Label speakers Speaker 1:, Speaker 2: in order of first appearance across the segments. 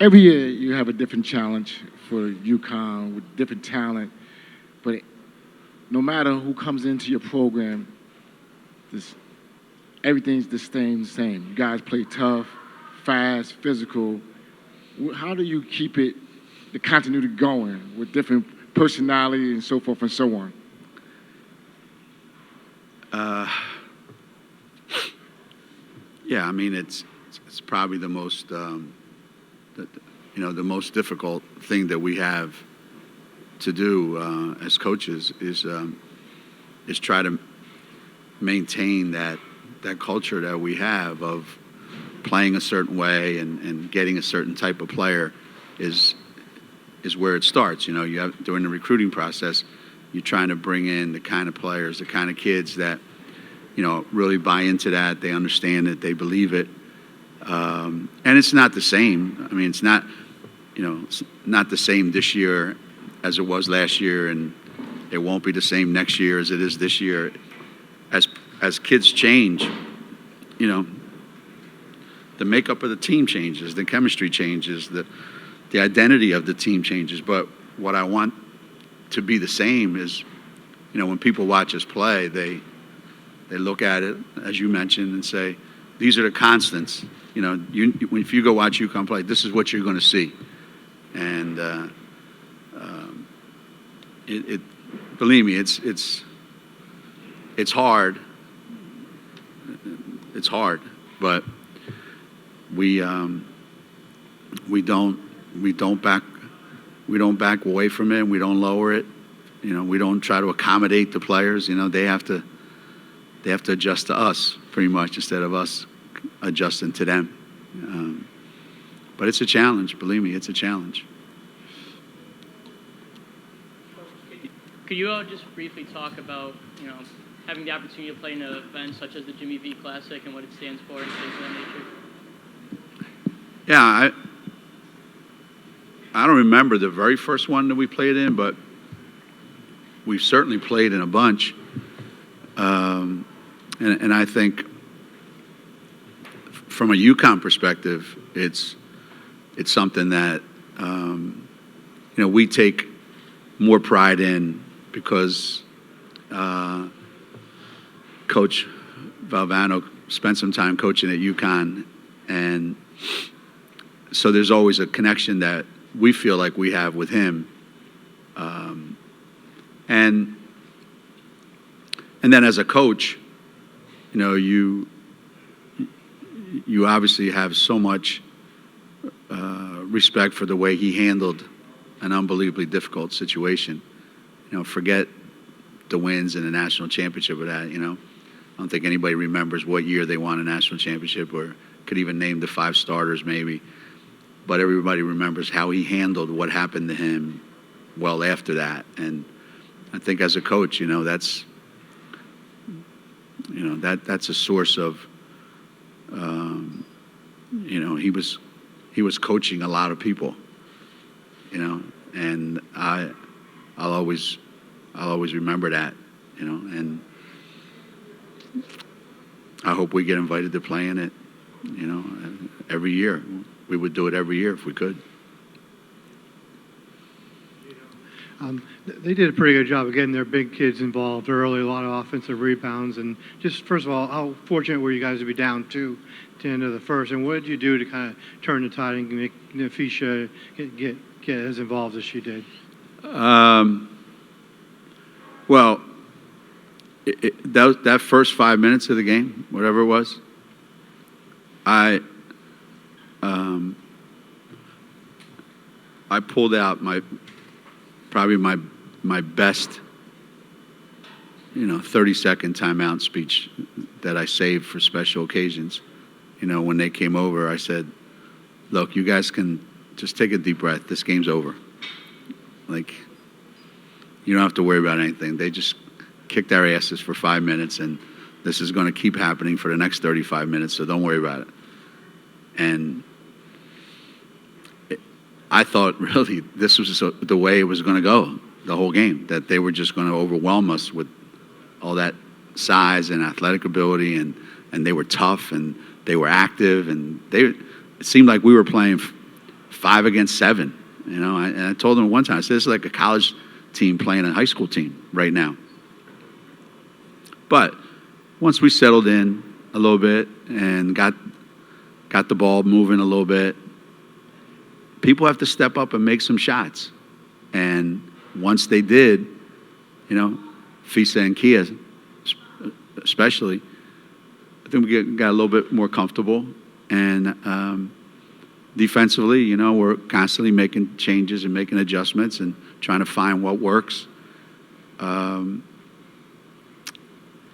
Speaker 1: every year you have a different challenge for UConn with different talent, but no matter who comes into your program, everything's the same. You guys play tough, fast, physical. How do you keep the continuity going with different personalities and so forth and so on?
Speaker 2: Yeah, I mean it's probably the most the most difficult thing that we have to do as coaches is try to maintain that culture that we have of playing a certain way and getting a certain type of player is where it starts. You know, you have during the recruiting process, you're trying to bring in the kind of players, the kind of kids that really buy into that. They understand it. They believe it. And it's not the same. I mean, it's not not the same this year as it was last year, and it won't be the same next year as it is this year. As kids change, the makeup of the team changes, the chemistry changes, the identity of the team changes. But what I want to be the same is, when people watch us play, they look at it, as you mentioned, and say, these are the constants. If you go watch UConn play, this is what you're going to see. And believe me, it's hard. It's hard, but we don't back away from it. We don't lower it. We don't try to accommodate the players. They have to adjust to us pretty much instead of us adjusting to them. But it's a challenge. Believe me, it's a challenge.
Speaker 3: Could you all just briefly talk about, having the opportunity to play in an event such as the Jimmy V Classic and what it stands for and things of that nature?
Speaker 2: Yeah, I don't remember the very first one that we played in, but we've certainly played in a bunch. And I think from a UConn perspective, it's something that we take more pride in because Coach Valvano spent some time coaching at UConn, and so there's always a connection that we feel like we have with him. And then as a coach, you obviously have so much respect for the way he handled an unbelievably difficult situation. Forget the wins and the national championship of that, I don't think anybody remembers what year they won a national championship or could even name the 5 starters maybe. But everybody remembers how he handled what happened to him well after that. And I think as a coach, that's that's a source of he was coaching a lot of people, and I'll always remember that, and I hope we get invited to play in it, every year. We would do it every year if we could.
Speaker 4: They did a pretty good job of getting their big kids involved early, a lot of offensive rebounds. And just, first of all, how fortunate were you guys to be down 2 to the end of the first? And what did you do to kind of turn the tide and make Nafisha get as involved as she did?
Speaker 2: Well, that first 5 minutes of the game, whatever it was, I pulled out probably my best 30-second timeout speech that I saved for special occasions. When they came over, I said, look, you guys can just take a deep breath. This game's over. Like, you don't have to worry about anything. They just kicked our asses for 5 minutes, and this is going to keep happening for the next 35 minutes, so don't worry about it. And I thought, really, this was the way it was going to go the whole game, that they were just going to overwhelm us with all that size and athletic ability, and they were tough, and they were active, and it seemed like we were playing 5 against 7. And I told them one time, I said, this is like a college team playing a high school team right now. But once we settled in a little bit and got the ball moving a little bit, people have to step up and make some shots. And once they did, Fisa and Kia especially, I think we got a little bit more comfortable. And defensively, we're constantly making changes and making adjustments and trying to find what works.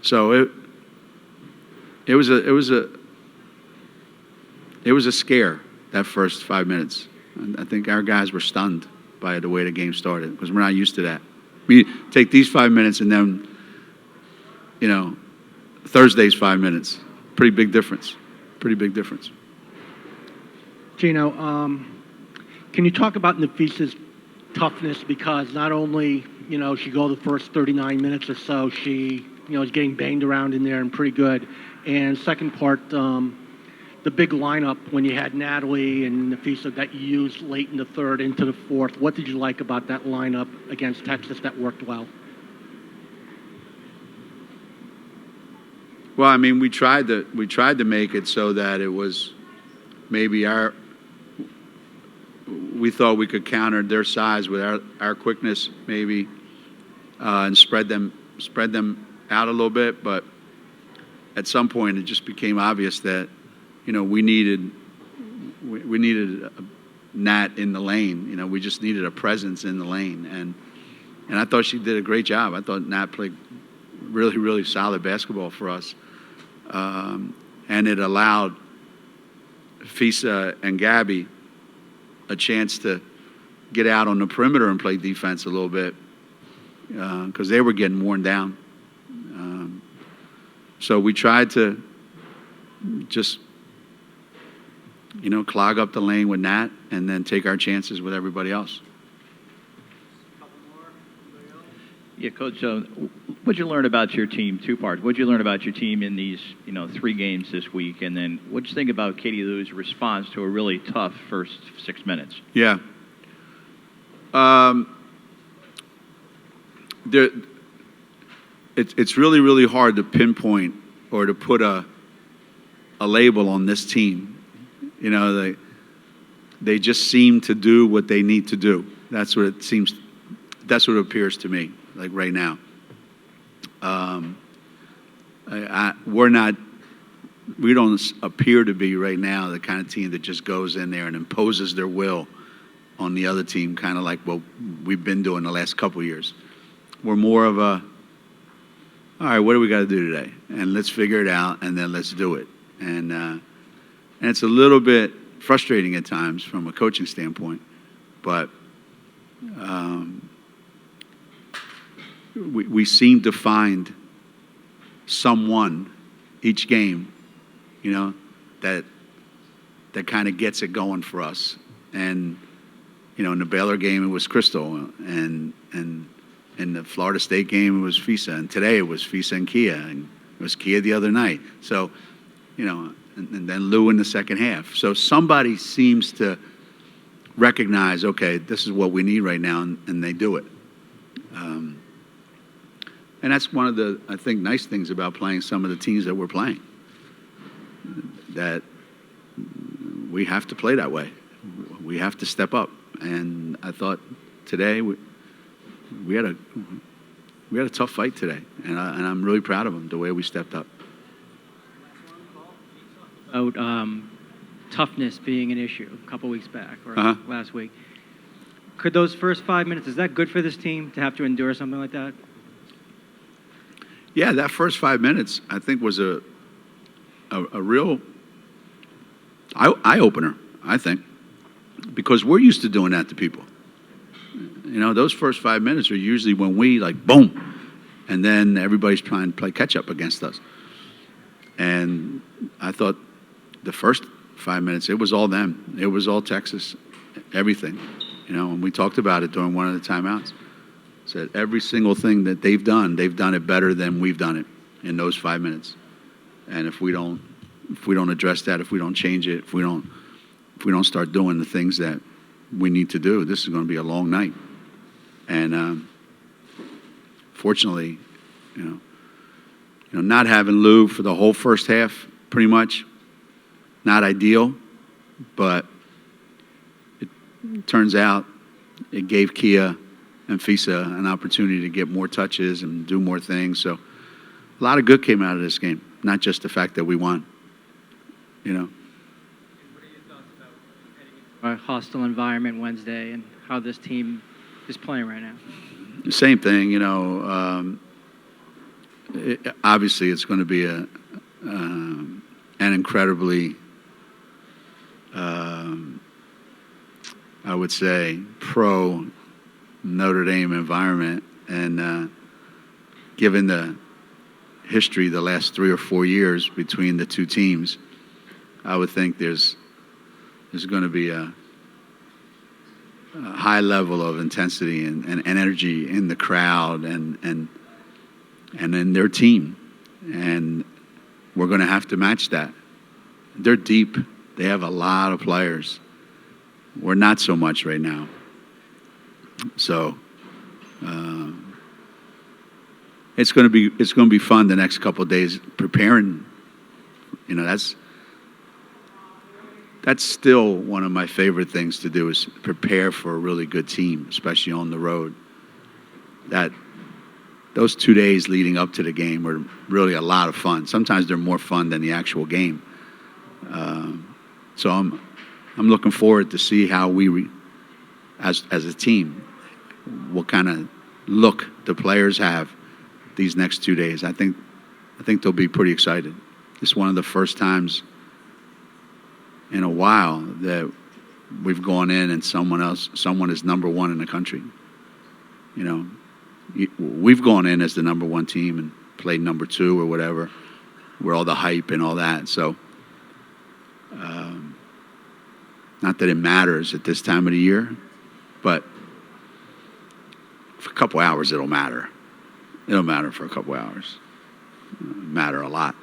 Speaker 2: So it was a scare that first 5 minutes. I think our guys were stunned by the way the game started because we're not used to that. We take these 5 minutes and then, Thursday's 5 minutes. Pretty big difference.
Speaker 5: Geno, can you talk about Nafisa's toughness? Because not only, she go the first 39 minutes or so, she, is getting banged around in there and pretty good. And second part, the big lineup when you had Natalie and Nafisa that you used late in the third into the fourth. What did you like about that lineup against Texas that worked well?
Speaker 2: Well, I mean, we tried to make it so that it was maybe we thought we could counter their size with our quickness maybe and spread them out a little bit. But at some point, it just became obvious that we needed a Nat in the lane. We just needed a presence in the lane, and I thought she did a great job. I thought Nat played really, really solid basketball for us, and it allowed Fisa and Gabby a chance to get out on the perimeter and play defense a little bit because they were getting worn down. So we tried to just, clog up the lane with Nat and then take our chances with everybody else.
Speaker 6: Yeah, Coach, what did you learn about your team? Two parts. What did you learn about your team in these, 3 games this week? And then what did you think about Katie Lou's response to a really tough first 6 minutes?
Speaker 2: Yeah. It's really, really hard to pinpoint or to put a label on this team. They just seem to do what they need to do. That's what it seems. That's what it appears to me, like right now. We don't appear to be right now the kind of team that just goes in there and imposes their will on the other team, kind of like what we've been doing the last couple of years. We're more of a, all right, what do we got to do today? And let's figure it out, and then let's do it. And it's a little bit frustrating at times from a coaching standpoint, but we seem to find someone each game, that kind of gets it going for us. And in the Baylor game it was Crystal, and in the Florida State game it was Fisa, and today it was Fisa and Kia, and it was Kia the other night. So, and then Lou in the second half. So somebody seems to recognize, okay, this is what we need right now, and they do it. And that's one of the, I think, nice things about playing some of the teams that we're playing, that we have to play that way. We have to step up. And I thought today we had a tough fight today, and I'm really proud of them, the way we stepped up.
Speaker 7: About toughness being an issue a couple weeks back or last week. Could those first 5 minutes, is that good for this team to have to endure something like that?
Speaker 2: Yeah, that first 5 minutes, I think, was a real eye-opener, I think, because we're used to doing that to people. Those first 5 minutes are usually when we, boom, and then everybody's trying to play catch-up against us. And I thought the first 5 minutes, it was all them. It was all Texas, everything. And we talked about it during one of the timeouts. Said every single thing that they've done it better than we've done it in those 5 minutes. And if we don't address that, if we don't change it, if we don't start doing the things that we need to do. This is going to be a long night. And fortunately, not having Lou for the whole first half, pretty much, not ideal, but it turns out it gave Kia and Fisa an opportunity to get more touches and do more things. So a lot of good came out of this game, not just the fact that we won.
Speaker 7: A hostile environment Wednesday and how this team is playing right now.
Speaker 2: The same thing, obviously it's going to be an incredibly, I would say, pro Notre Dame environment. And given the history the last 3 or 4 years between the two teams, I would think there's going to be a high level of intensity and energy in the crowd and in their team. And we're going to have to match that. They're deep. They have a lot of players. We're not so much right now. So it's going to be fun the next couple of days preparing. That's still one of my favorite things to do, is prepare for a really good team, especially on the road. Those 2 days leading up to the game were really a lot of fun. Sometimes they're more fun than the actual game. So I'm looking forward to see how we, as a team, what kind of look the players have these next 2 days. I think they'll be pretty excited. It's one of the first times in a while that we've gone in and someone is number one in the country. We've gone in as the number one team and played number two or whatever, where all the hype and all that. So, not that it matters at this time of the year, but for a couple hours it'll matter. It'll matter for a couple hours. It'll matter a lot.